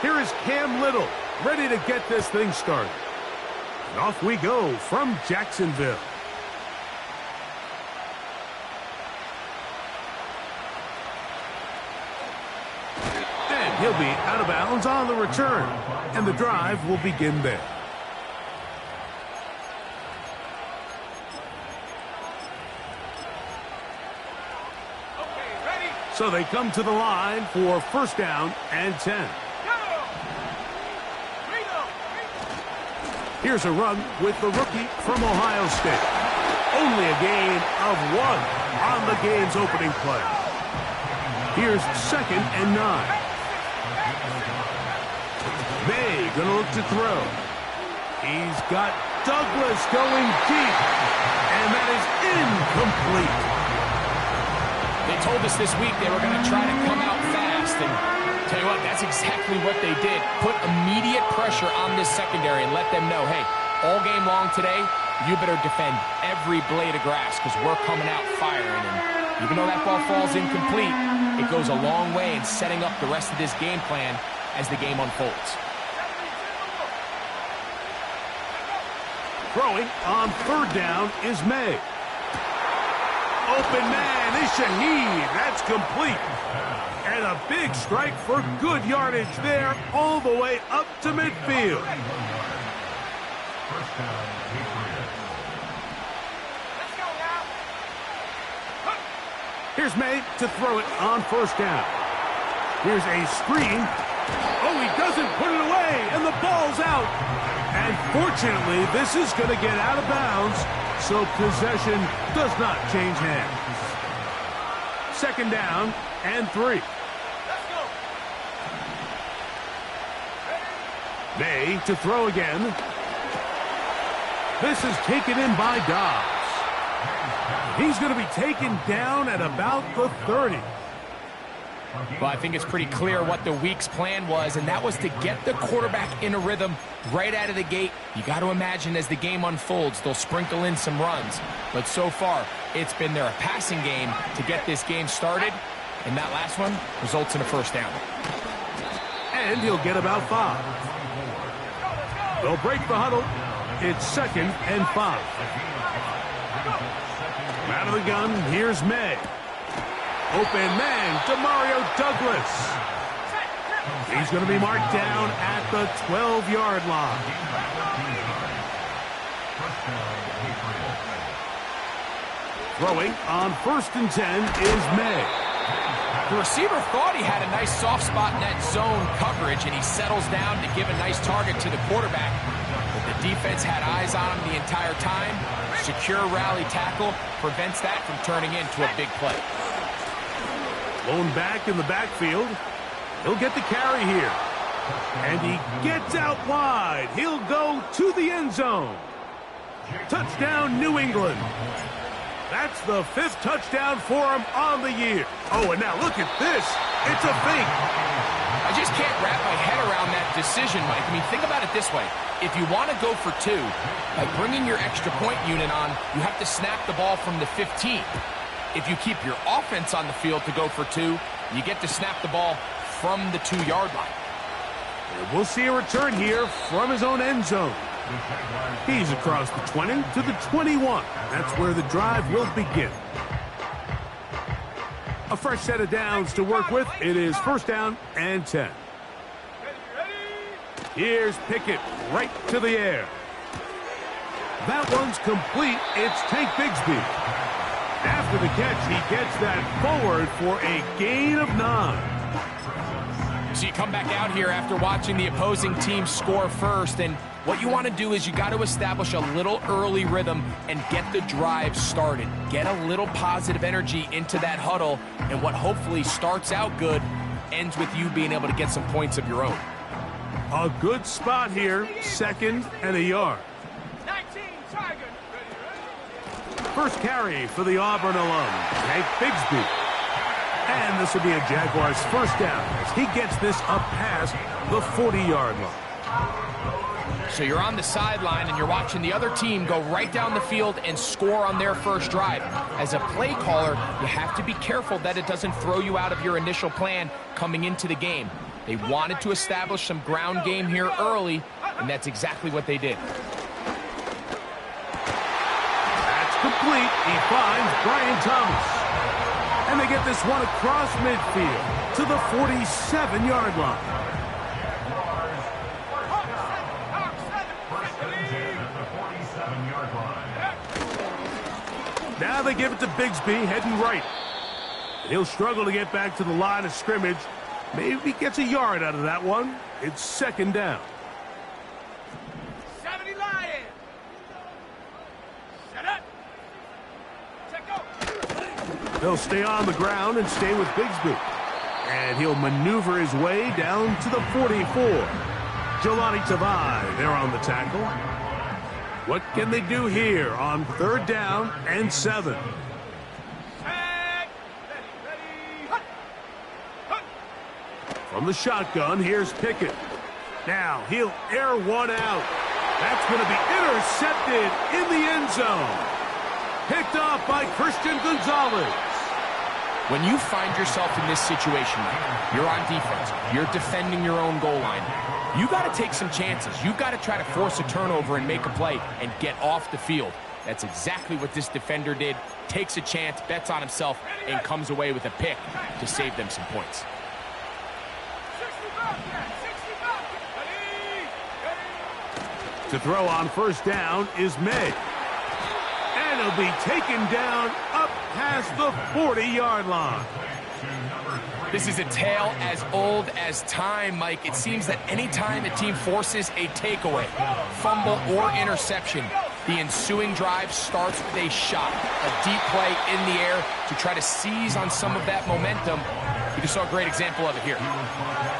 Here is Cam Little, ready to get this thing started. And off we go from Jacksonville. And he'll be out of bounds on the return. And the drive will begin there. So they come to the line for first down and 10. Here's a run with the rookie from Ohio State. Only a gain of 1 on the game's opening play. Here's second and 9. May gonna look to throw. He's got Douglas going deep. And that is incomplete. They told us this week they were going to try to come out fast, and tell you what, that's exactly what they did. Put immediate pressure on this secondary and let them know, hey, all game long today, you better defend every blade of grass because we're coming out firing. And even though that ball falls incomplete, it goes a long way in setting up the rest of this game plan as the game unfolds. Throwing on third down is May. Open man is Shaheed. That's complete. And a big strike for good yardage there all the way up to midfield. Here's May to throw it on first down. Here's a screen. Oh, he doesn't put it away, and the ball's out. And fortunately, this is going to get out of bounds, so possession does not change hands. Second down and 3. May to throw again. This is taken in by Dobbs. He's going to be taken down at about the 30. Well, I think it's pretty clear what the week's plan was, and that was to get the quarterback in a rhythm right out of the gate. You got to imagine as the game unfolds, they'll sprinkle in some runs. But so far, it's been their passing game to get this game started, and that last one results in a first down. And he'll get about 5. They'll break the huddle. It's second and 5. Out of the gun, here's May. Open man, Demario Douglas. He's going to be marked down at the 12-yard line. Throwing on first and 10 is May. The receiver thought he had a nice soft spot in that zone coverage, and he settles down to give a nice target to the quarterback. But the defense had eyes on him the entire time. Secure rally tackle prevents that from turning into a big play. Blown back in the backfield. He'll get the carry here. And he gets out wide. He'll go to the end zone. Touchdown, New England. That's the 5th touchdown for him on the year. Oh, and now look at this. It's a fake. I just can't wrap my head around that decision, Mike. I mean, think about it this way. If you want to go for 2, by bringing your extra point unit on, you have to snap the ball from the 15. If you keep your offense on the field to go for 2, you get to snap the ball from the 2-yard line. And we'll see a return here from his own end zone. He's across the 20 to the 21. That's where the drive will begin. A fresh set of downs to work with. It is first down and 10. Here's Pickett right to the air. That one's complete. It's Tank Bigsby. After the catch, he gets that forward for a gain of 9. So you come back out here after watching the opposing team score first, and what you want to do is you got to establish a little early rhythm and get the drive started. Get a little positive energy into that huddle, and what hopefully starts out good ends with you being able to get some points of your own. A good spot here, second and a yard. 19 Tiger. First carry for the Auburn alum, Tank Bigsby. And this will be a Jaguars first down as he gets this up past the 40-yard line. So you're on the sideline and you're watching the other team go right down the field and score on their first drive. As a play caller, you have to be careful that it doesn't throw you out of your initial plan coming into the game. They wanted to establish some ground game here early, and that's exactly what they did. That's complete. He finds Brian Thomas. And they get this one across midfield to the 47-yard line. Now they give it to Bigsby, heading right. He'll struggle to get back to the line of scrimmage. Maybe he gets a yard out of that one. It's second down. 70 Lions. Set up. Check out. They'll stay on the ground and stay with Bigsby. And he'll maneuver his way down to the 44. Jelani Tavai there on the tackle. What can they do here on third down and 7? From the shotgun, here's Pickett. Now he'll air one out. That's going to be intercepted in the end zone. Picked off by Christian Gonzalez. When you find yourself in this situation, you're on defense, you're defending your own goal line, you got to take some chances. You got to try to force a turnover and make a play and get off the field. That's exactly what this defender did. Takes a chance, bets on himself, and comes away with a pick to save them some points. To throw on first down is May. And he'll be taken down up past the 40-yard line. This is a tale as old as time, Mike. It seems that anytime a team forces a takeaway, fumble, or interception, the ensuing drive starts with a shot, a deep play in the air to try to seize on some of that momentum. You just saw a great example of it here.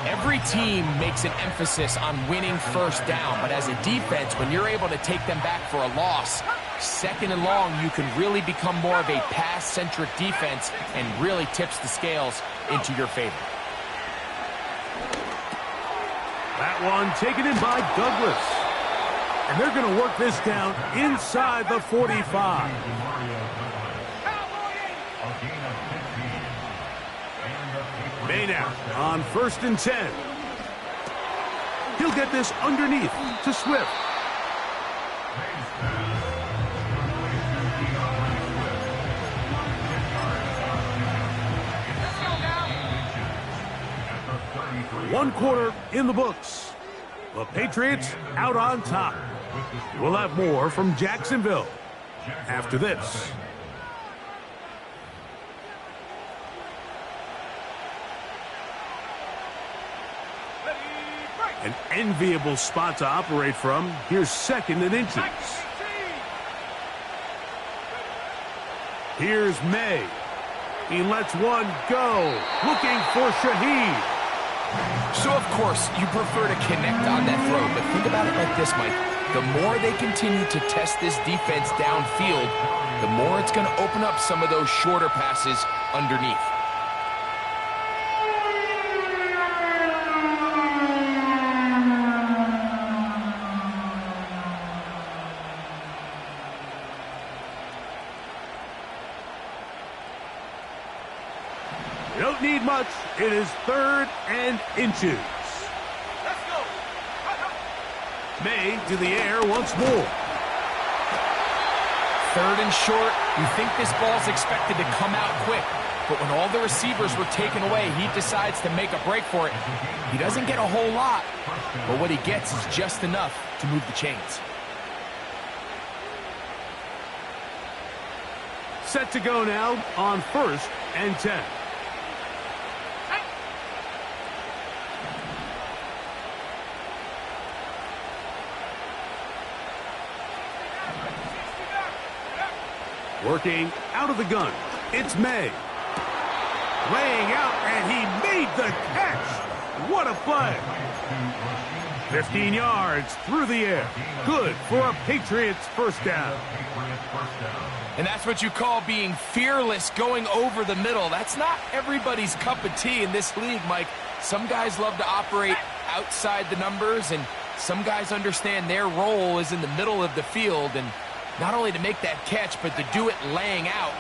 Every team makes an emphasis on winning first down, but as a defense, when you're able to take them back for a loss, second and long, you can really become more of a pass-centric defense and really tips the scales into your favor. That one taken in by Douglas. And they're going to work this down inside the 45. May now on first and 10. He'll get this underneath to Swift. One quarter in the books. The Patriots out on top. We'll have more from Jacksonville after this. An enviable spot to operate from. Here's second and inches. Here's May. He lets one go. Looking for Shaheed. So, of course, you prefer to connect on that throw, but think about it like this, Mike. The more they continue to test this defense downfield, the more it's going to open up some of those shorter passes underneath. You don't need much. It is third and inches. Let's go. May to the air once more. Third and short, you think this ball's expected to come out quick, but when all the receivers were taken away, he decides to make a break for it. He doesn't get a whole lot, but what he gets is just enough to move the chains. Set to go now on first and 10. Working out of the gun, it's May. Laying out, and he made the catch. What a play. 15 yards through the air. Good for a Patriots first down. And that's what you call being fearless, going over the middle. That's not everybody's cup of tea in this league, Mike. Some guys love to operate outside the numbers, and Some guys understand their role is in the middle of the field, and not only to make that catch, but to do it laying out.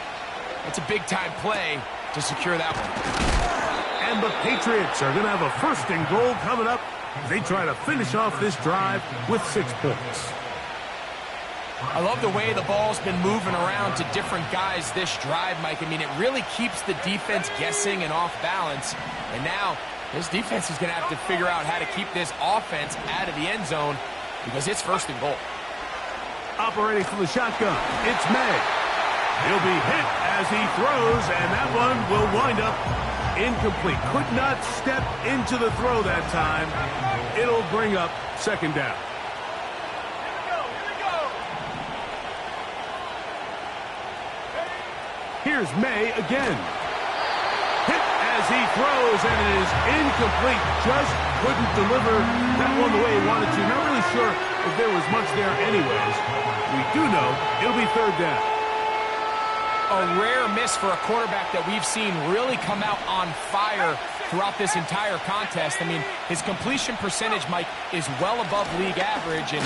That's a big-time play to secure that one. And the Patriots are going to have a 1st and goal coming up. They try to finish off this drive with 6 points. I love the way the ball's been moving around to different guys this drive, Mike. I mean, it really keeps the defense guessing and off balance. And now this defense is going to have to figure out how to keep this offense out of the end zone because it's 1st and goal. Operating from the shotgun, it's May. He'll be hit as he throws, and that one will wind up incomplete. Could not step into the throw that time. It'll bring up 2nd down. Here's May again. Hit as he throws, and it is incomplete. Just couldn't deliver that one the way he wanted to. Not really sure if there was much there anyways. We do know it'll be 3rd down. A rare miss for a quarterback that we've seen really come out on fire throughout this entire contest. I mean, his completion percentage, Mike, is well above league average, and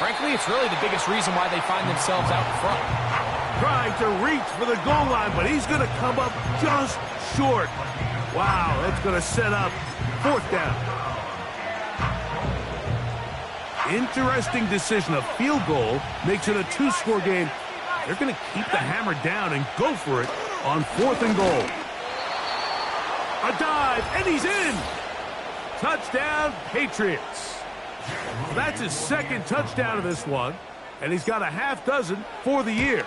frankly, it's really the biggest reason why they find themselves out in front. Trying to reach for the goal line, but he's going to come up just short. Wow, that's going to set up 4th down. Interesting decision. A field goal makes it a 2-score game. They're going to keep the hammer down and go for it on 4th and goal. A dive, and he's in. Touchdown, Patriots. That's his 2nd touchdown of this one, and he's got a half dozen for the year.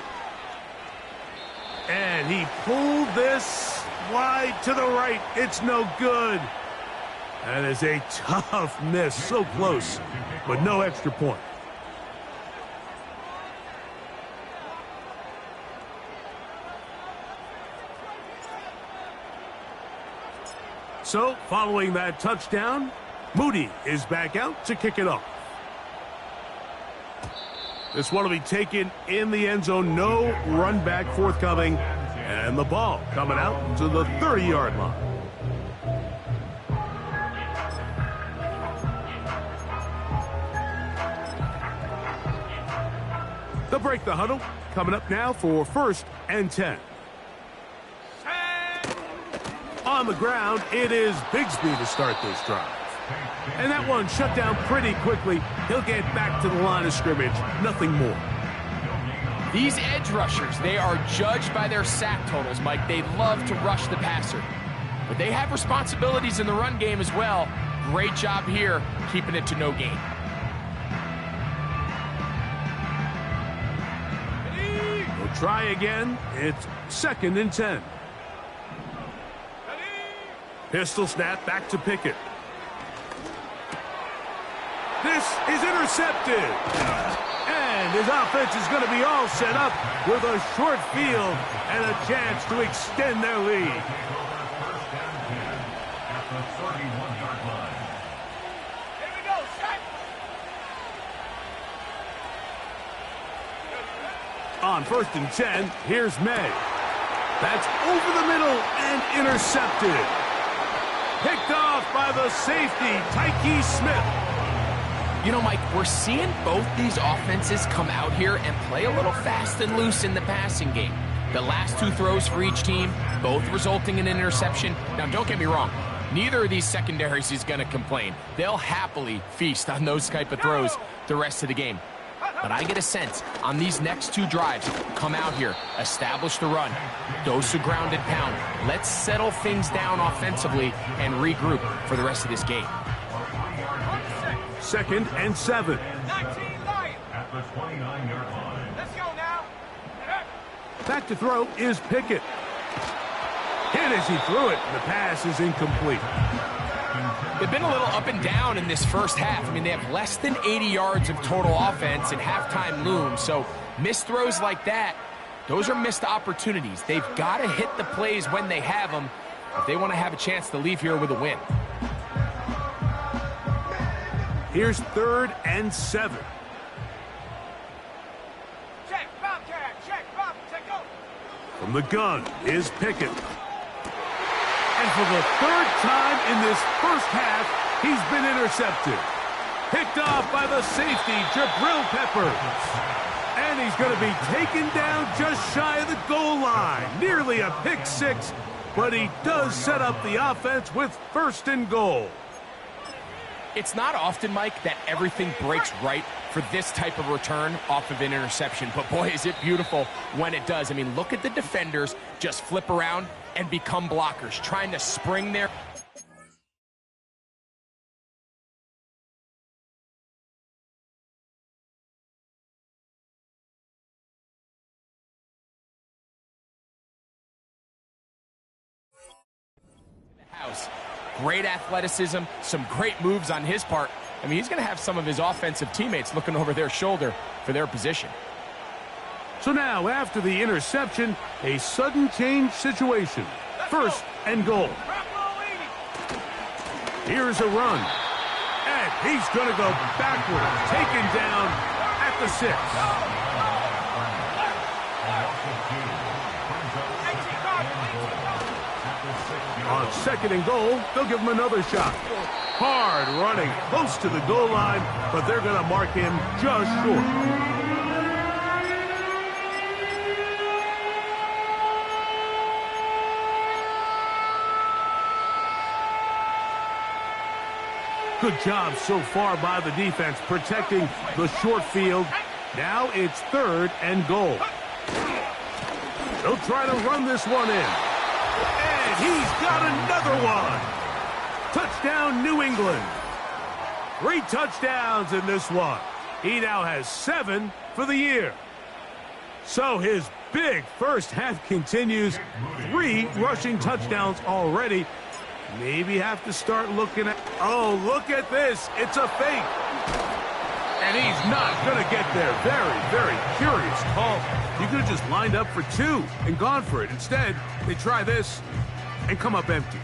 And he pulled this wide to the right. It's no good. That is a tough miss. So close, but no extra point. So, following that touchdown, Moody is back out to kick it off. This one will be taken in the end zone. No run back forthcoming. And the ball coming out to the 30-yard line. They'll break the huddle. Coming up now for 1st and 10. On the ground, it is Bigsby to start this drive. And that one shut down pretty quickly. He'll get back to the line of scrimmage. Nothing more. These edge rushers, they are judged by their sack totals, Mike. They love to rush the passer. But they have responsibilities in the run game as well. Great job here, keeping it to no gain. We'll try again. It's 2nd and 10. Pistol snap back to Pickett. This is intercepted. And his offense is going to be all set up with a short field and a chance to extend their lead. On 1st and 10, here's May. That's over the middle and intercepted. Picked off by the safety, Tyke Smith. You know, Mike, we're seeing both these offenses come out here and play a little fast and loose in the passing game. The last 2 throws for each team, both resulting in an interception. Now, don't get me wrong. Neither of these secondaries is going to complain. They'll happily feast on those type of throws the rest of the game. But I get a sense on these next 2 drives, come out here, establish the run, dose a grounded pound. Let's settle things down offensively and regroup for the rest of this game. 2nd and 7. 19 Lions. At the 29-yard line. Let's go now. Back to throw is Pickett. Hit as he threw it. The pass is incomplete. They've been a little up and down in this first half. I mean, they have less than 80 yards of total offense and halftime looms. So missed throws like that, those are missed opportunities. They've got to hit the plays when they have them if they want to have a chance to leave here with a win. Here's 3rd and 7. Check, Bobcat. Check, Bob. Check, go. From the gun is Pickett. And for the 3rd time in this first half, he's been intercepted. Picked off by the safety, Jabril Peppers. And he's going to be taken down just shy of the goal line. Nearly a pick six, but he does set up the offense with 1st and goal. It's not often, Mike, that everything breaks right for this type of return off of an interception. But boy, is it beautiful when it does. I mean, look at the defenders just flip around and become blockers, trying to spring their... house. Great athleticism, some great moves on his part. I mean, he's going to have some of his offensive teammates looking over their shoulder for their position. So now, after the interception, a sudden change situation. 1st and goal. Here's a run. And he's going to go backwards, taken down at the 6. On 2nd and goal, they'll give him another shot. Hard running close to the goal line, but they're going to mark him just short. Good job so far by the defense protecting the short field. Now it's 3rd and goal. They'll try to run this one in. And he's got another one. Touchdown, New England. 3 touchdowns in this one. He now has 7 for the year. So his big first half continues. 3 rushing touchdowns already. Maybe have to start looking at... Oh, look at this. It's a fake. And he's not going to get there. Very, very curious call. You could have just lined up for 2 and gone for it. Instead, they try this and come up empty.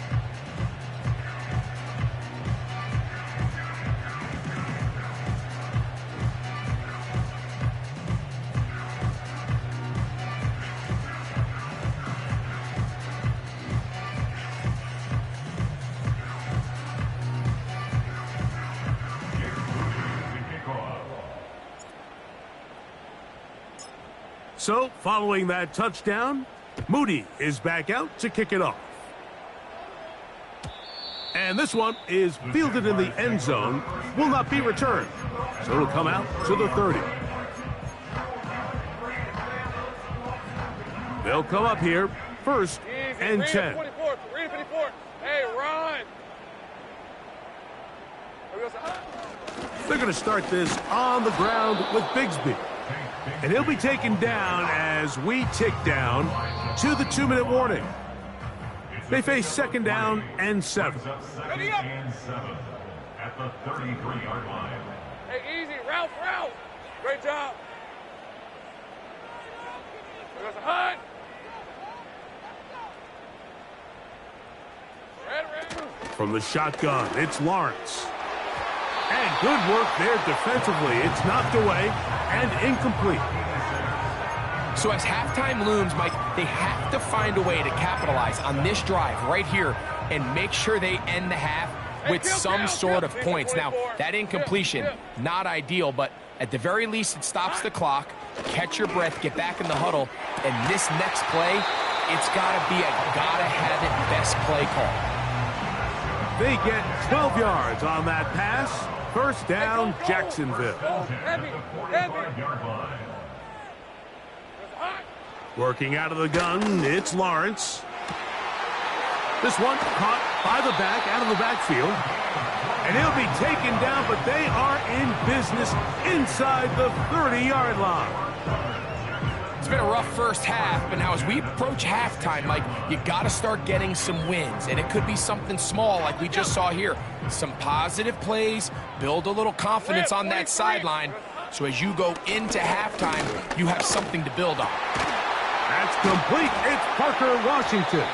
So, following that touchdown, Moody is back out to kick it off. And this one is fielded in the end zone, will not be returned. So it'll come out to the 30. They'll come up here, 1st and 10. Hey, run! They're going to start this on the ground with Bigsby. And he'll be taken down as we tick down to the 2-minute warning. They face 2nd down and 7. Ready up. And 7 at the 33-yard line. Hey, easy, Ralph. Great job. There's a hunt. From the shotgun, it's Lawrence. And good work there defensively. It's knocked away and incomplete. So as halftime looms, Mike, they have to find a way to capitalize on this drive right here and make sure they end the half with some sort of points. Now, that incompletion, not ideal, but at the very least, it stops the clock. Catch your breath, get back in the huddle, and this next play, it's got to be a gotta-have-it best play call. They get 12 yards on that pass. 1st down, Jacksonville. Working out of the gun, it's Lawrence. This one caught by the back, out of the backfield. And he'll be taken down, but they are in business inside the 30-yard line. It's been a rough first half, but now as we approach halftime, Mike, you got to start getting some wins. And it could be something small like we just saw here. Some positive plays, build a little confidence on that sideline. So as you go into halftime, you have something to build on. That's complete. It's Parker Washington.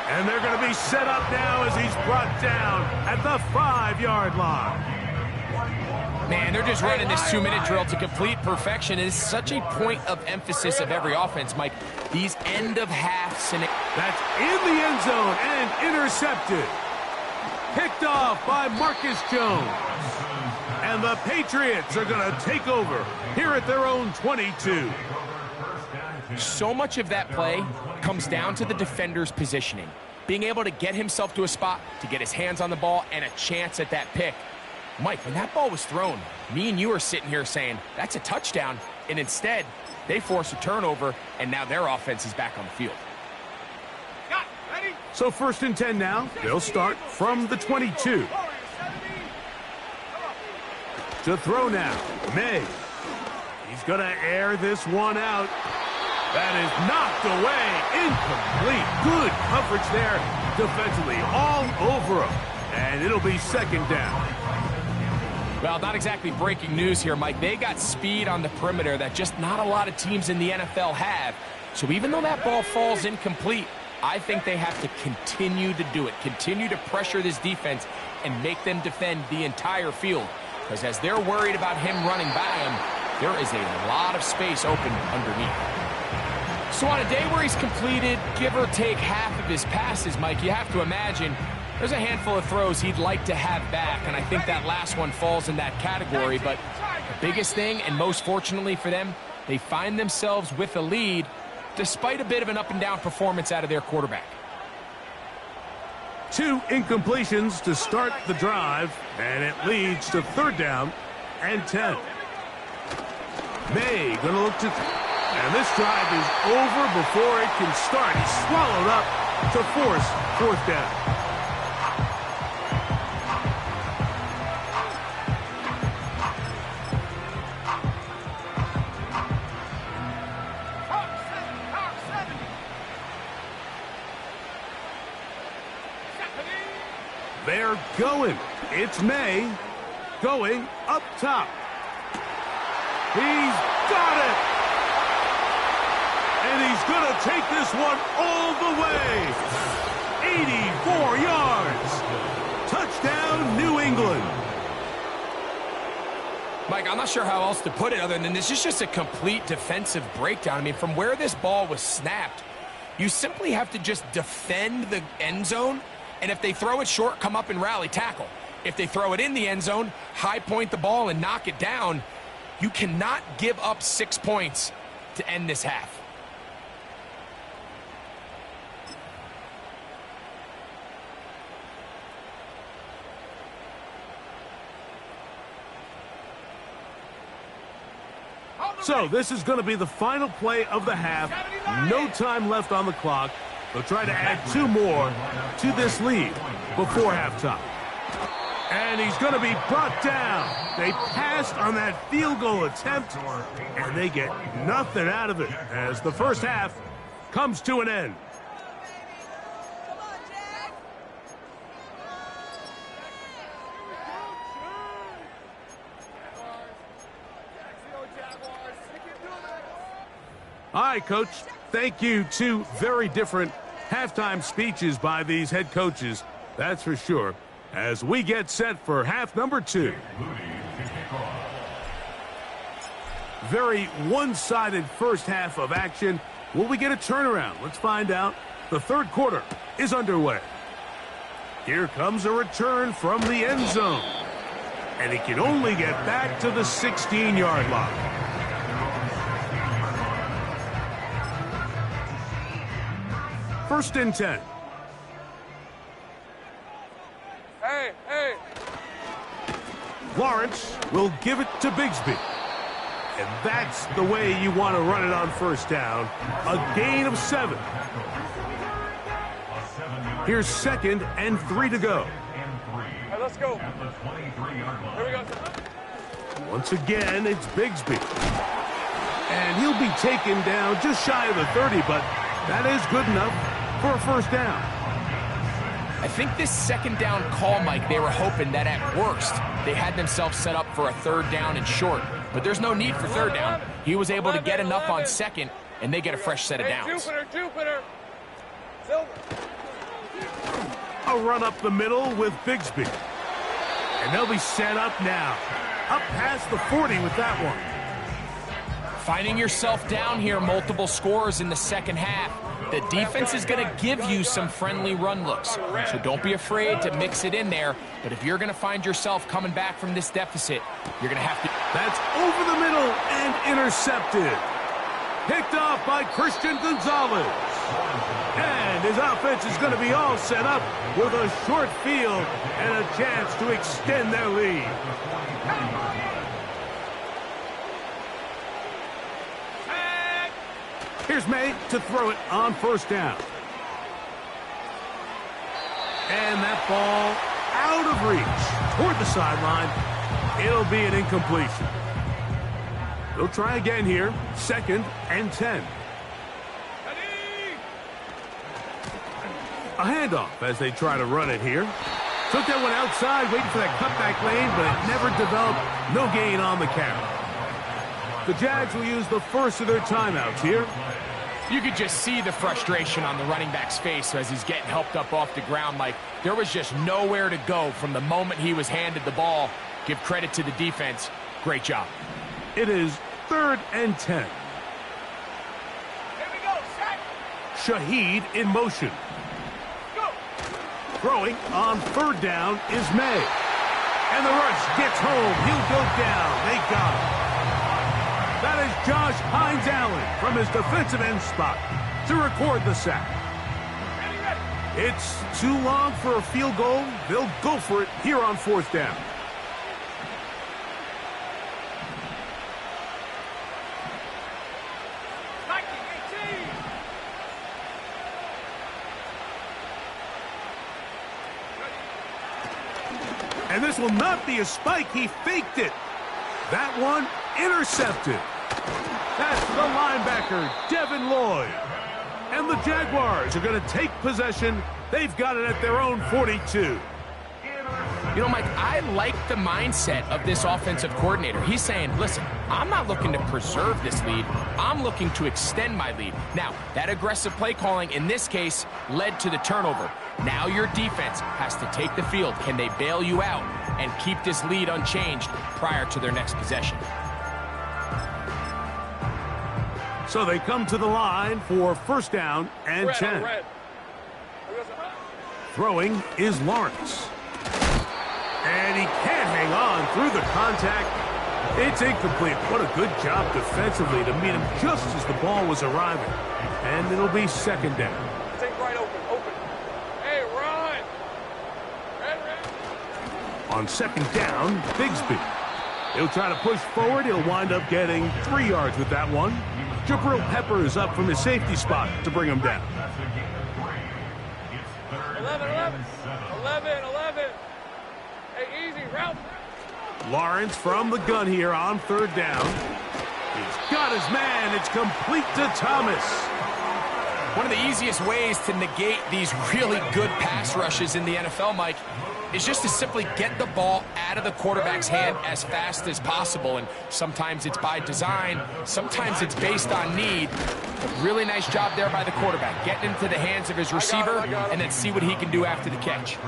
And they're going to be set up now as he's brought down at the 5-yard line. Man, they're just running this 2-minute drill to complete perfection. It is such a point of emphasis of every offense, Mike. These end-of-half scenarios. That's in the end zone and intercepted. Picked off by Marcus Jones. And the Patriots are going to take over here at their own 22. So much of that play comes down to the defender's positioning. Being able to get himself to a spot, to get his hands on the ball, and a chance at that pick. Mike, when that ball was thrown, me and you are sitting here saying, that's a touchdown. And instead, they force a turnover, and now their offense is back on the field. So 1st and 10 now. They'll start from the 22. To throw now, May. He's going to air this one out. That is knocked away, incomplete. Good coverage there defensively, all over him. And it'll be 2nd down. Well, not exactly breaking news here, Mike. They got speed on the perimeter that just not a lot of teams in the NFL have. So even though that ball falls incomplete, I think they have to continue to do it, continue to pressure this defense and make them defend the entire field. Because as they're worried about him running by him, there is a lot of space open underneath. So on a day where he's completed, give or take half of his passes, Mike, you have to imagine there's a handful of throws he'd like to have back, and I think that last one falls in that category. But the biggest thing, and most fortunately for them, they find themselves with a lead despite a bit of an up-and-down performance out of their quarterback. 2 incompletions to start the drive, and it leads to 3rd down and 10. May going to look to... And this drive is over before it can start. He's swallowed up to force 4th down. They're going. It's May going up top. He's got it. And he's going to take this one all the way. 84 yards. Touchdown, New England. Mike, I'm not sure how else to put it other than this is just a complete defensive breakdown. I mean, from where this ball was snapped, you simply have to just defend the end zone. And if they throw it short, come up and rally tackle. If they throw it in the end zone, high point the ball and knock it down. You cannot give up 6 points to end this half. So this is going to be the final play of the half. No time left on the clock. They'll try to add 2 more to this lead before halftime. And he's going to be brought down. They passed on that field goal attempt, and they get nothing out of it as the first half comes to an end. All right, Coach. Thank you. 2 very different halftime speeches by these head coaches. That's for sure. As we get set for half number 2. Very one-sided first half of action. Will we get a turnaround? Let's find out. The 3rd quarter is underway. Here comes a return from the end zone. And he can only get back to the 16-yard line. First and 10. Hey. Lawrence will give it to Bigsby. And that's the way you want to run it on first down. A gain of 7. Here's 2nd and 3 to go. Hey, let's go. Here we go. Once again, it's Bigsby. And he'll be taken down just shy of the 30, but that is good enough for a first down. I think this 2nd down call, Mike, they were hoping that at worst they had themselves set up for a 3rd down and short. But there's no need for 3rd down. He was able to get enough on 2nd, and they get a fresh set of downs. Jupiter. Silver. A run up the middle with Bigsby. And they'll be set up now. Up past the 40 with that one. Finding yourself down here multiple scores in the second half. The defense is going to give you some friendly run looks, so don't be afraid to mix it in there. But if you're going to find yourself coming back from this deficit, you're going to have to... That's over the middle and intercepted. Picked off by Christian Gonzalez. And his offense is going to be all set up with a short field and a chance to extend their lead. Here's May to throw it on first down. And that ball out of reach toward the sideline. It'll be an incompletion. They'll try again here. 2nd and 10. A handoff as they try to run it here. Took that one outside, waiting for that cutback lane, but it never developed. No gain on the carry. The Jags will use the first of their timeouts here. You could just see the frustration on the running back's face as he's getting helped up off the ground. Like, there was just nowhere to go from the moment he was handed the ball. Give credit to the defense. Great job. It is 3rd and 10. Here we go, set. Shaheed in motion. Go. Throwing on 3rd down is May. And the rush gets home. He'll go down. They got him. That is Josh Hines-Allen from his defensive end spot to record the sack. It's too long for a field goal. They'll go for it here on 4th down. And this will not be a spike. He faked it. That one intercepted. That's the linebacker, Devin Lloyd. And the Jaguars are going to take possession. They've got it at their own 42. You know, Mike, I like the mindset of this offensive coordinator. He's saying, listen, I'm not looking to preserve this lead. I'm looking to extend my lead. Now, that aggressive play calling in this case led to the turnover. Now your defense has to take the field. Can they bail you out and keep this lead unchanged prior to their next possession? So they come to the line for 1st down and 10. Throwing is Lawrence. And he can't hang on through the contact. It's incomplete. What a good job defensively to meet him just as the ball was arriving. And it'll be 2nd down. Take right open. Hey, run. On 2nd down, Bigsby. He'll try to push forward. He'll wind up getting 3 yards with that one. Jabril Peppers up from his safety spot to bring him down. 11. Hey, easy, route. Lawrence from the gun here on 3rd down. He's got his man. It's complete to Thomas. One of the easiest ways to negate these really good pass rushes in the NFL, Mike, is just to simply get the ball out of the quarterback's hand as fast as possible. And sometimes it's by design, sometimes it's based on need. A really nice job there by the quarterback, getting into the hands of his receiver and then see what he can do after the catch.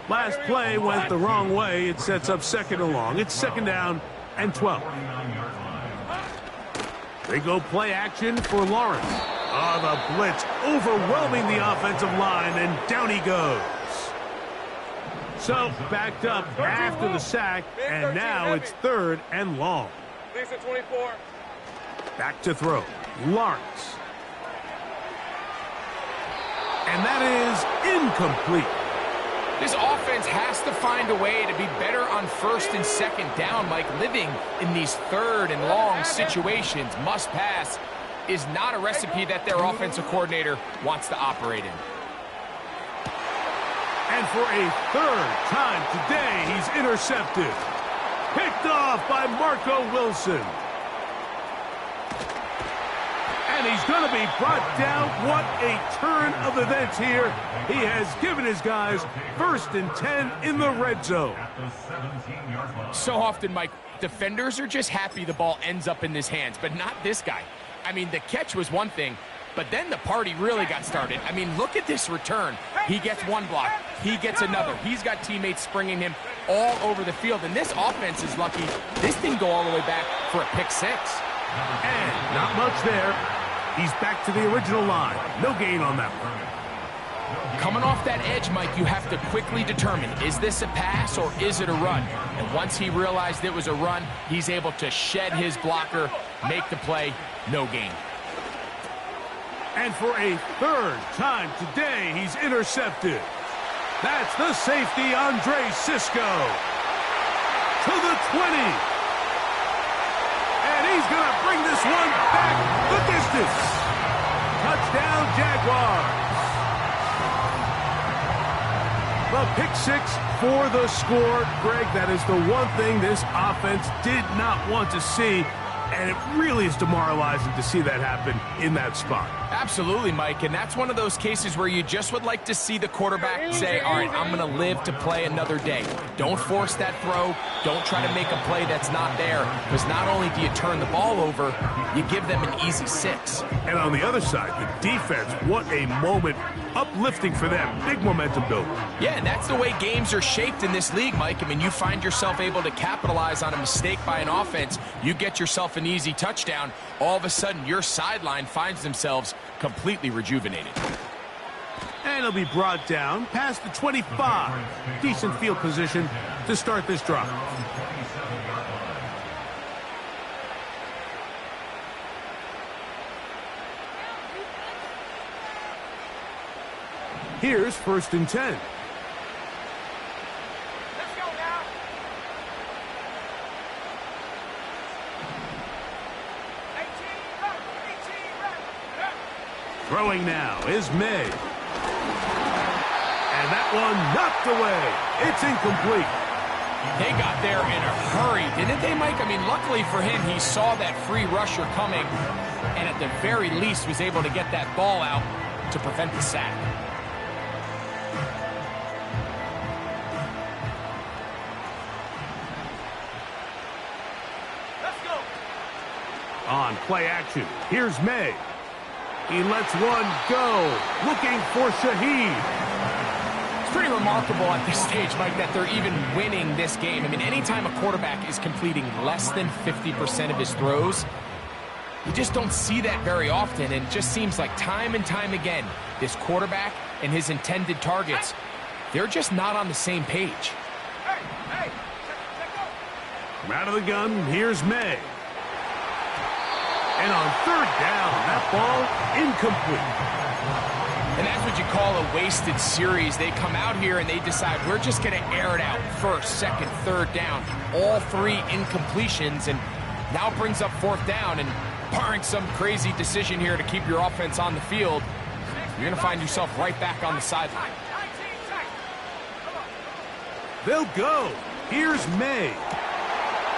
Last play went the wrong way. It sets up 2nd and long. It's 2nd down and 12. They go play action for Lawrence. Oh, the blitz overwhelming the offensive line, and down he goes. So, backed up after the sack, and now it's 3rd and long. Lisa 24. Back to throw. Lawrence. And that is incomplete. This offense has to find a way to be better on 1st and 2nd down. Mike, living in these 3rd and long situations, must pass, is not a recipe that their offensive coordinator wants to operate in. And for a 3rd time today, he's intercepted. Picked off by Marco Wilson. And he's going to be brought down. What a turn of events here. He has given his guys 1st and 10 in the red zone. So often, Mike, defenders are just happy the ball ends up in his hands, but not this guy. I mean, the catch was one thing, but then the party really got started. I mean, look at this return. He gets one block. He gets another. He's got teammates springing him all over the field, and this offense is lucky this didn't go all the way back for a pick 6. And not much there. He's back to the original line. No gain on that one. Coming off that edge, Mike, you have to quickly determine, is this a pass or is it a run? And once he realized it was a run, he's able to shed his blocker, make the play, no gain. And for a third time today, he's intercepted. That's the safety, Andre Cisco. To the 20. And he's going to bring this one back the distance. Touchdown, Jaguars. The pick six for the score. Greg, that is the one thing this offense did not want to see, and it really is demoralizing to see that happen in that spot. Absolutely, Mike, and that's one of those cases where you just would like to see the quarterback say, all right, I'm going to live to play another day. Don't force that throw. Don't try to make a play that's not there, because not only do you turn the ball over, you give them an easy 6. And on the other side, the defense, what a moment, uplifting for them. Big momentum builder. Yeah, and that's the way games are shaped in this league, Mike. I mean, you find yourself able to capitalize on a mistake by an offense. You get yourself an easy touchdown. All of a sudden, your sideline finds themselves completely rejuvenated. And he'll be brought down past the 25. Decent field position to start this drive. Here's 1st and 10. Let's go now. Throwing now is May. And that one knocked away. It's incomplete. They got there in a hurry, didn't they, Mike? I mean, luckily for him, he saw that free rusher coming and at the very least was able to get that ball out to prevent the sack. On play action, here's May. He lets one go, looking for Shaheed. It's pretty remarkable at this stage, Mike, that they're even winning this game. I mean, anytime a quarterback is completing less than 50% of his throws, you just don't see that very often, and it just seems like time and time again, this quarterback and his intended targets, they're just not on the same page. From out of the gun, here's May. And on 3rd down, that ball incomplete. And that's what you call a wasted series. They come out here and they decide we're just going to air it out. 1st, 2nd, 3rd down. All 3 incompletions, and now it brings up 4th down. And barring some crazy decision here to keep your offense on the field, you're going to find yourself right back on the sideline. They'll go. Here's May.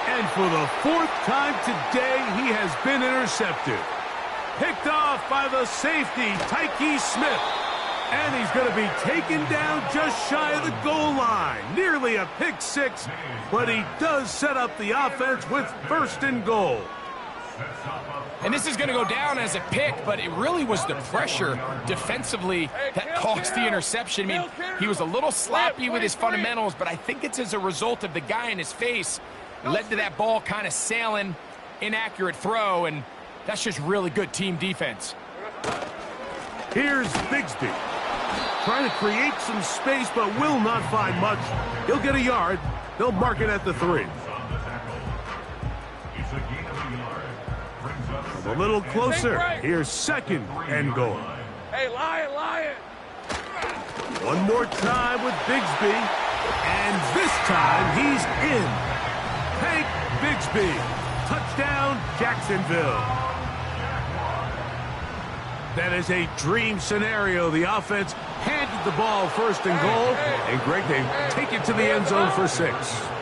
And for the 4th time today, he has been intercepted. Picked off by the safety, Tyke Smith. And he's going to be taken down just shy of the goal line. Nearly a pick 6, but he does set up the offense with 1st and goal. And this is going to go down as a pick, but it really was the pressure defensively that caused the interception. I mean, he was a little sloppy with his fundamentals, but I think it's as a result of the guy in his face. Led to that ball kind of sailing, inaccurate throw, and that's just really good team defense. Here's Bigsby. Trying to create some space, but will not find much. He'll get a yard. They'll mark it at the 3. A little closer. Here's 2nd and goal. Hey, Lion! One more time with Bigsby. And this time he's in. Hank Bigsby. Touchdown, Jacksonville. That is a dream scenario. The offense handed the ball 1st and goal. And Greg, they take it to the end zone for 6.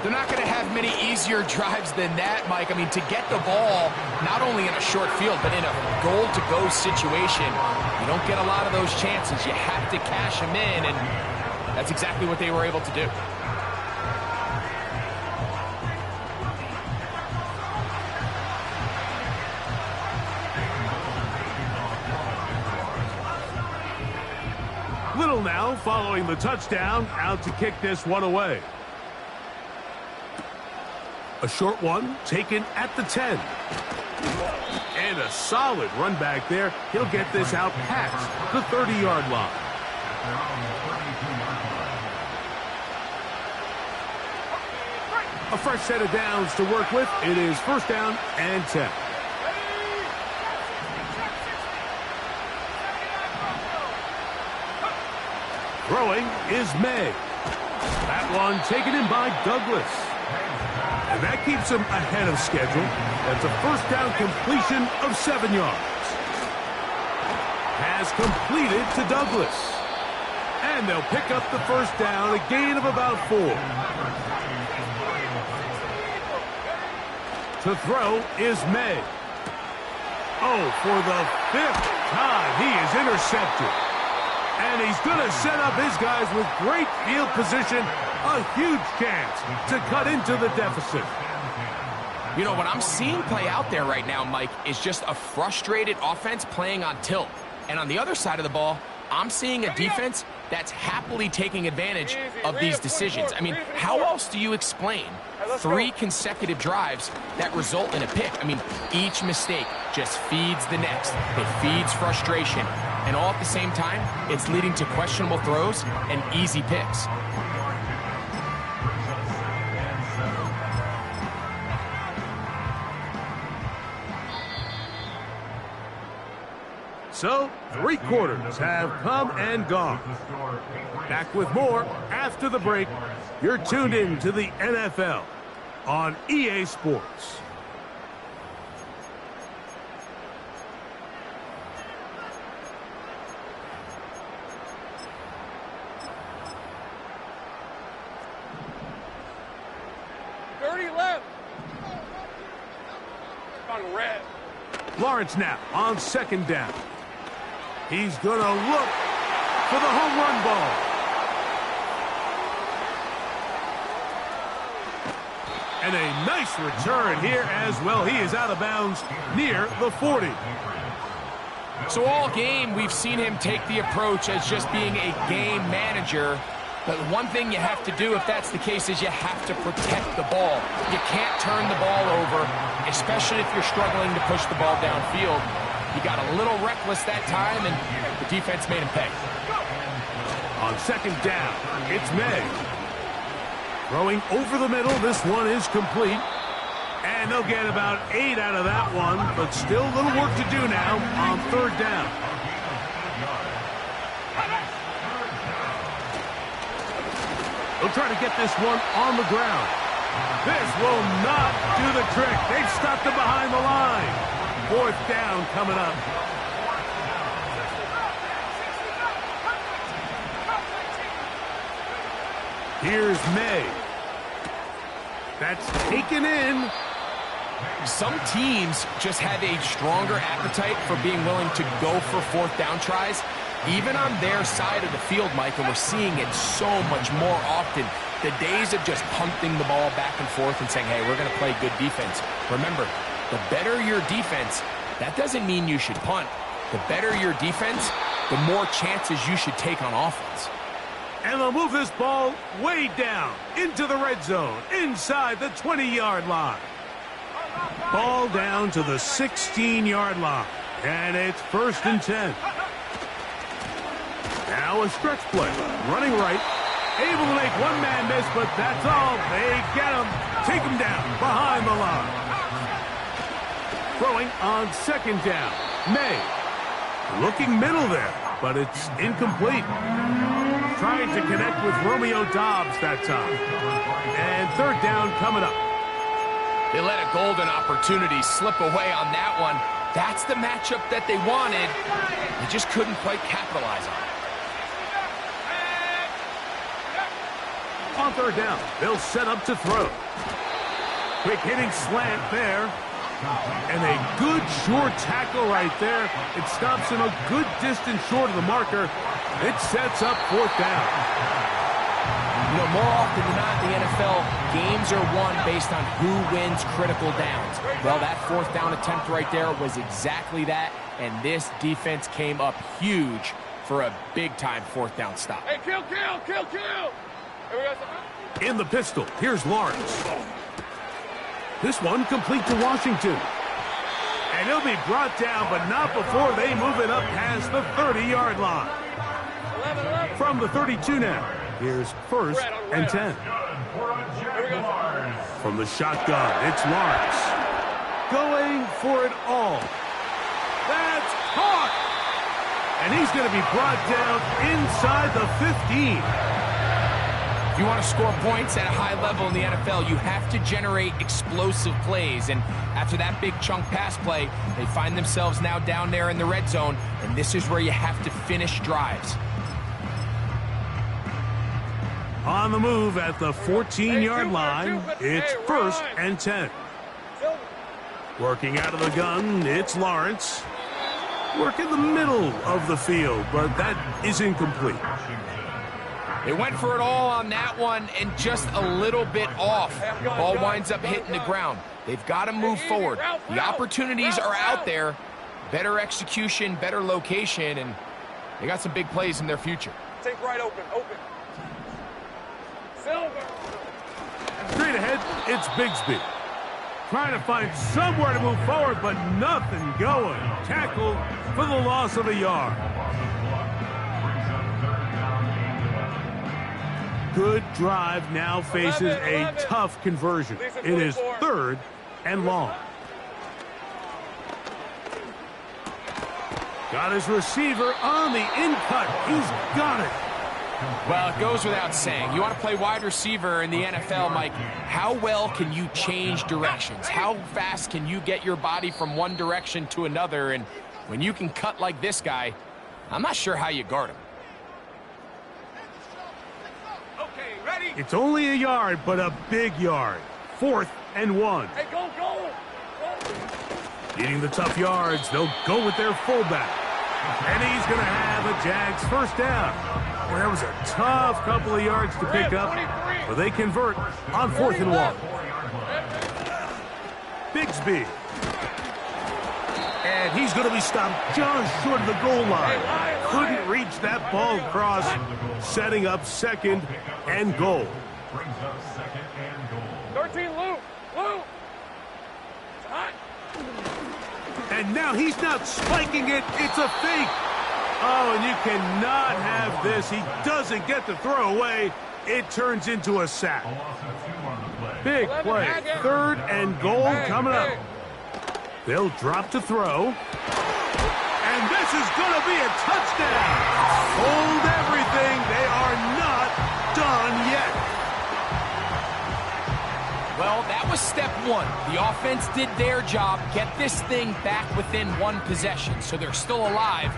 They're not going to have many easier drives than that, Mike. I mean, to get the ball, not only in a short field, but in a goal-to-go situation, you don't get a lot of those chances. You have to cash them in, and that's exactly what they were able to do. Little now following the touchdown, out to kick this one away. A short one taken at the 10. And a solid run back there. He'll get this out past the 30-yard line. A fresh set of downs to work with. It is first down and 10. Throwing is May. That one taken in by Douglas. And that keeps him ahead of schedule. That's a first down completion of 7 yards. Has completed to Douglas. And they'll pick up the first down, a gain of about 4. To throw is May. Oh, for the 5th time, he is intercepted. And he's going to set up his guys with great field position. A huge chance to cut into the deficit. You know, what I'm seeing play out there right now, Mike, is just a frustrated offense playing on tilt. And on the other side of the ball, I'm seeing a defense that's happily taking advantage of these decisions. I mean, how else do you explain 3 consecutive drives that result in a pick? I mean, each mistake just feeds the next. It feeds frustration. And all at the same time, it's leading to questionable throws and easy picks. So, 3 quarters have come and gone. Back with more after the break. You're tuned in to the NFL on EA Sports. Lawrence now on second down. He's going to look for the home run ball. And a nice return here as well. He is out of bounds near the 40. So all game, we've seen him take the approach as just being a game manager. But one thing you have to do if that's the case is you have to protect the ball. You can't turn the ball over, especially if you're struggling to push the ball downfield. He got a little reckless that time, and the defense made him pay. On second down, it's May. Throwing over the middle, this one is complete. And they'll get about 8 out of that one, but still a little work to do now on third down. They'll try to get this one on the ground. This will not do the trick. They've stopped him behind the line. Fourth down coming up. Here's May. That's taken in. Some teams just have a stronger appetite for being willing to go for fourth down tries, even on their side of the field, Mike, and we're seeing it so much more often. The days of just punting the ball back and forth and saying, hey, we're going to play good defense. Remember, the better your defense, that doesn't mean you should punt. The better your defense, the more chances you should take on offense. And they'll move this ball way down into the red zone, inside the 20-yard line. Ball down to the 16-yard line, and it's first and 10. Now a stretch play, running right, able to make one man miss, but that's all. They get him, take him down behind the line. Throwing on second down, May. Looking middle there, but it's incomplete. Trying to connect with Romeo Doubs that time. And third down coming up. They let a golden opportunity slip away on that one. That's the matchup that they wanted. They just couldn't quite capitalize on it. On third down, they'll set up to throw. Quick hitting slant there. And a good short tackle right there. It stops him a good distance short of the marker. It sets up fourth down. You know, more often than not in the NFL, games are won based on who wins critical downs. Well, that fourth down attempt right there was exactly that, and this defense came up huge for a big-time fourth down stop. Hey, kill! In the pistol, here's Lawrence. This one complete to Washington. And he'll be brought down, but not before they move it up past the 30-yard line. From the 32 now, here's first and 10. From the shotgun, it's Lawrence. Going for it all. That's caught! And he's going to be brought down inside the 15. If you want to score points at a high level in the NFL, you have to generate explosive plays. And after that big chunk pass play, they find themselves now down there in the red zone, and this is where you have to finish drives. On the move at the 14-yard line, it's first and 10. Working out of the gun, it's Lawrence. Work in the middle of the field, but that is incomplete. They went for it all on that one and just a little bit off. Ball winds up hitting the ground. They've got to move forward. The opportunities are out there. Better execution, better location, and they got some big plays in their future. Take right open. Straight ahead, it's Bigsby. Trying to find somewhere to move forward, but nothing going. Tackled for the loss of a yard. Good drive now faces a tough conversion. It is third and long. Got his receiver on the in-cut. He's got it. Well, it goes without saying. You want to play wide receiver in the NFL, Mike, how well can you change directions? How fast can you get your body from one direction to another? And when you can cut like this guy, I'm not sure how you guard him. Okay, ready? It's only a yard, but a big yard. 4th and 1. Hey, go! Needing the tough yards, they'll go with their fullback. And he's going to have a Jags first down. Well, that was a tough couple of yards to pick up, but they convert on 4th and 1. Bigsby. And he's going to be stopped just short of the goal line. Couldn't reach that ball across, setting up 2nd and goal. 13, Lou! And now he's not spiking it, it's a fake. Oh, and you cannot have this. He doesn't get the throw away. It turns into a sack. Big play. 3rd and goal coming up. They'll drop to throw. And this is going to be a touchdown. Hold everything. They are not done yet. Well, that was step one. The offense did their job, get this thing back within one possession, so they're still alive.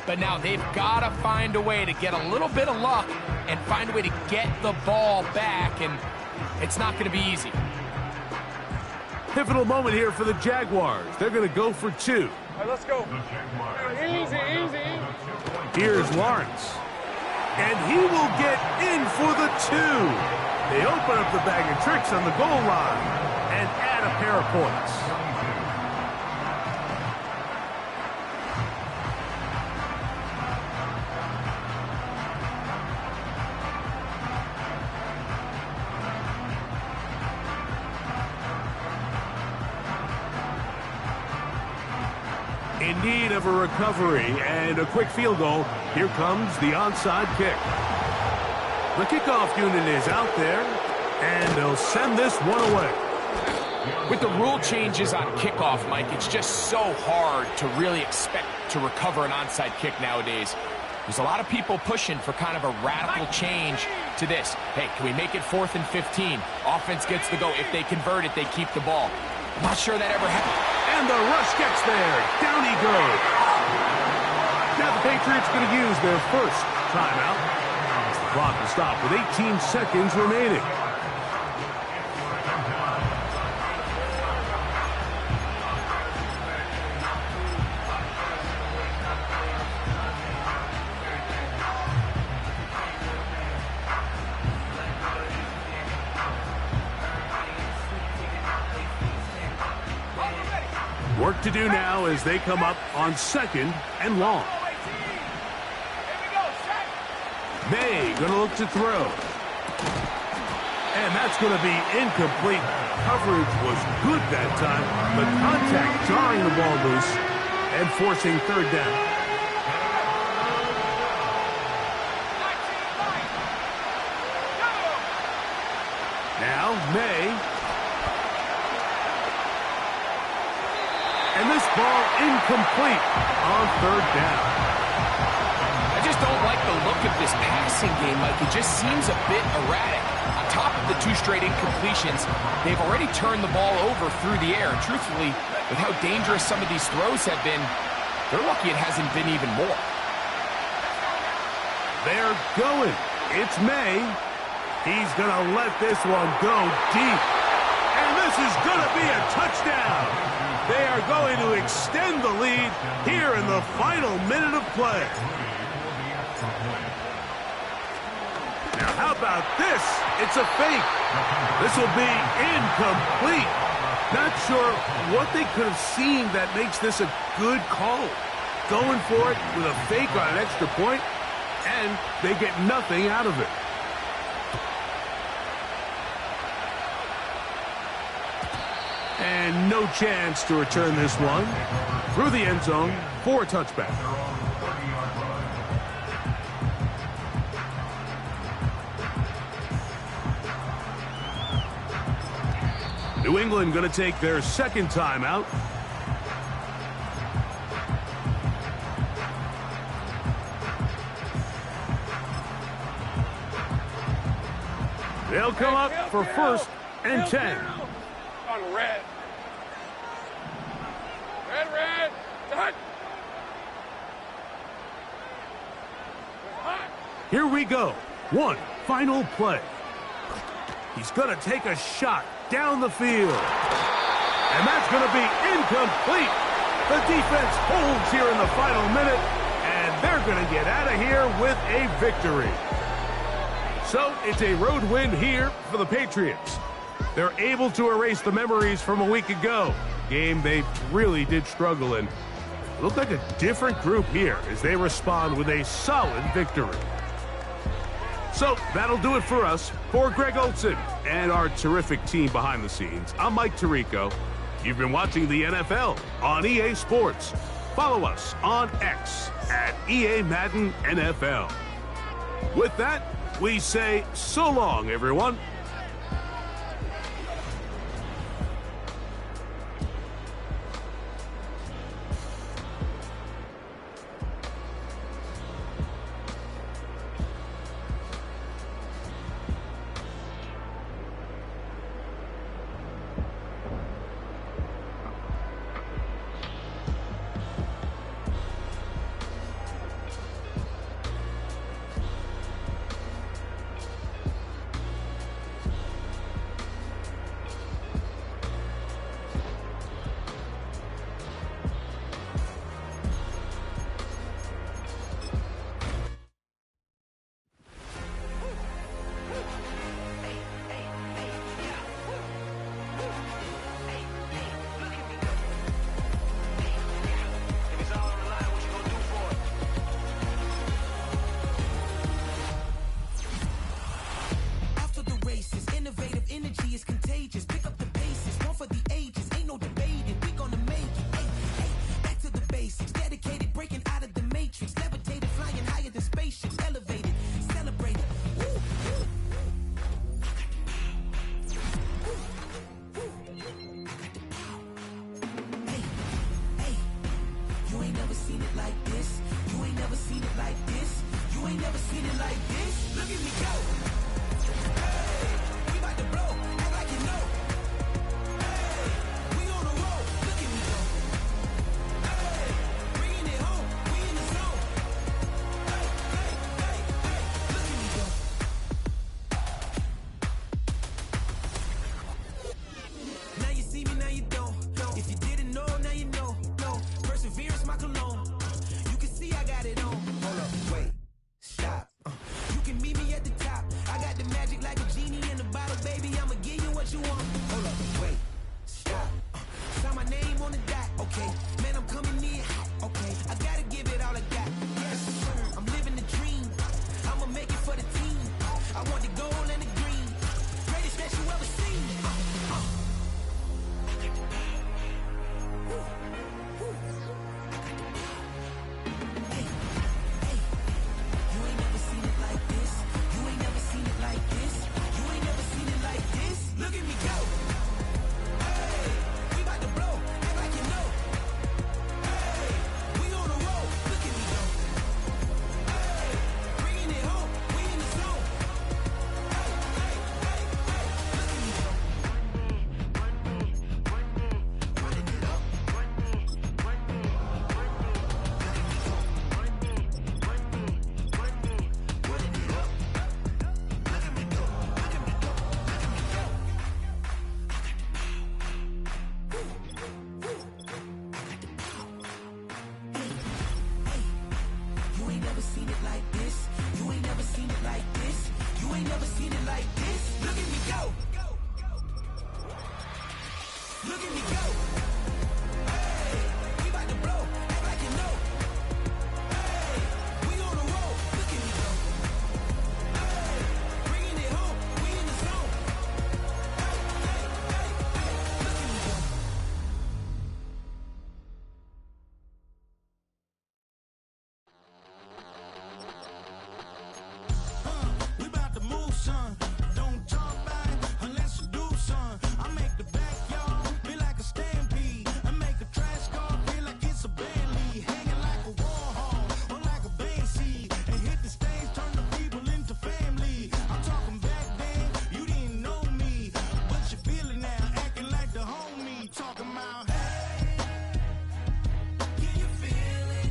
But now they've got to find a way to get a little bit of luck and find a way to get the ball back, and it's not going to be easy. Pivotal moment here for the Jaguars. They're going to go for 2. All right, let's go. Easy. Here's Lawrence. And he will get in for the 2. They open up the bag of tricks on the goal line and add a pair of points. In need of a recovery and a quick field goal, here comes the onside kick. The kickoff unit is out there, and they'll send this one away. With the rule changes on kickoff, Mike, it's just so hard to really expect to recover an onside kick nowadays. There's a lot of people pushing for kind of a radical change to this. Hey, can we make it 4th and 15? Offense gets the go. If they convert it, they keep the ball. I'm not sure that ever happened. And the rush gets there. Down he goes. Now the Patriots going to use their first timeout. The clock will stop with 18 seconds remaining. Work to do now as they come up on 2nd and long. May going to look to throw. And that's going to be incomplete. Coverage was good that time, but contact jarring the ball loose and forcing third down. Now, May. And this ball incomplete on third down. I just don't like the look of this passing game, Mike. It just seems a bit erratic. On top of the 2 straight incompletions, they've already turned the ball over through the air. And truthfully, with how dangerous some of these throws have been, they're lucky it hasn't been even more. They're going. It's May. He's going to let this one go deep. And this is going to be a touchdown. They are going to extend the lead here in the final minute of play. Now, how about this? It's a fake. This will be incomplete. Not sure what they could have seen that makes this a good call. Going for it with a fake on an extra point, and they get nothing out of it. And no chance to return this one through the end zone for a touchback. New England going to take their second timeout. They'll come up for first and 10. On red. Red. Done. Here we go. One final play. He's going to take a shot down the field. And that's going to be incomplete. The defense holds here in the final minute, and they're going to get out of here with a victory. So it's a road win here for the Patriots. They're able to erase the memories from a week ago. Game they really did struggle in. Look like a different group here as they respond with a solid victory. So that'll do it for us. For Greg Olson and our terrific team behind the scenes, I'm Mike Tirico. You've been watching the NFL on EA Sports. Follow us on X at EA Madden NFL. With that, we say so long, everyone. ain't never seen it like this. Look at me go. Look at me go. Hey, we about to blow. Act like you know. Hey, we on the road. Look at me go. Hey, bringing it home. We in the zone. Hey, hey, hey, hey. Look at me go. We about to move, son. Don't talk about it unless you do, son. I make the backyard feel like a stampede. I make a trash car feel like it's a band lead. Hanging like a war hall or like a band seed. And hit the stage, turn the people into family. I'm talking back then, you didn't know me. But you feel it now, acting like the homie. Talking about, hey, can you feel it?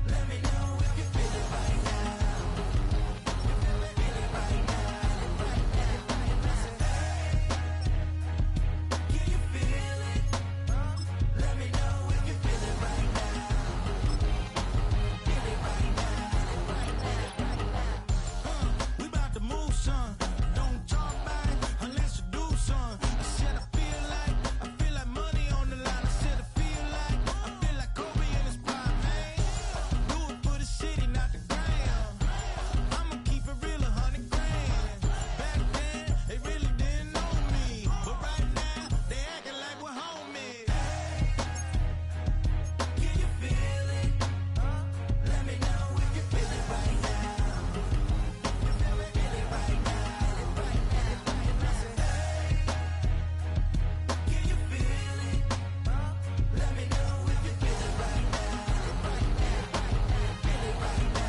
Let me know if you feel it right now. Can you feel it? Let me know if you feel it right now. Feel it right now. We about to move, son. Don't talk about it unless you do, son. I said I feel like money on the line. I said I feel like Kobe in his prime, man. Do it for the city, not the gram. I'ma keep it real, 100 grand. Back then, they really didn't know me. But right now, they acting like we're homies. Can you feel it? Let me know if you feel it right now. Feel it right now. Can you feel it? Let me know if you feel it right now. Feel it right now.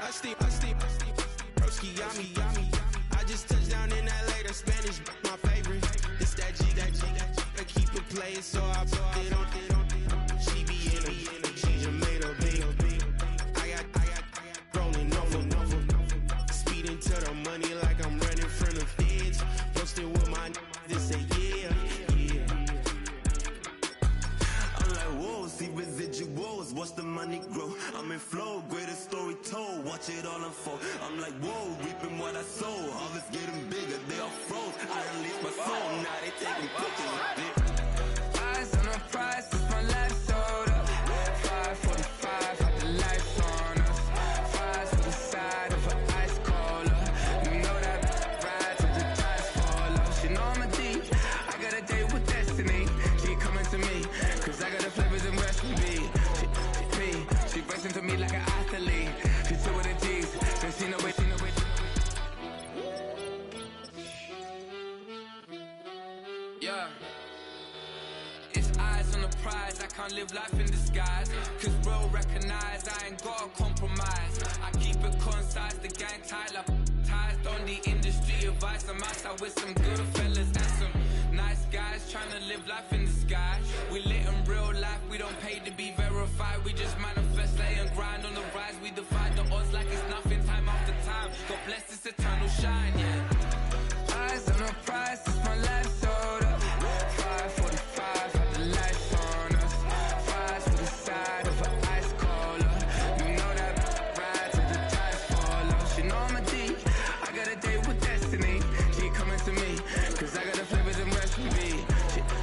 I steam, broski, yummy. I just touched down in LA, the Spanish, my favorite. It's that G, I keep it playing, so I put it on. She be in it, she just made a big. I got rolling over, speeding to the money like I'm running from the feds. Posted with my they say yeah. I'm like, whoa, see residuals, watch the money grow. I'm in flow, greatest story told, watch it all unfold. I'm like, whoa, reaping what I sow. Harvest getting bigger, they all froze. I unleashed my soul, now they taking pictures of it. Eyes on the prize, it's my last soda. 5:45, had the lights on us. Fries to the side of an ice cola. You know that ride till the tires fall off. She know I'm a deep, I got a date with destiny. She coming to me, cause I got the flavors and recipe. She racing to me like an athlete. She two with the G's, then she know it. Yeah. It's eyes on the prize, I can't live life in disguise. Cause bro recognize I ain't gotta compromise. I keep it concise, the gang tight like ties on the industry advice. I'm outside with some good fellas and some nice guys trying to live life in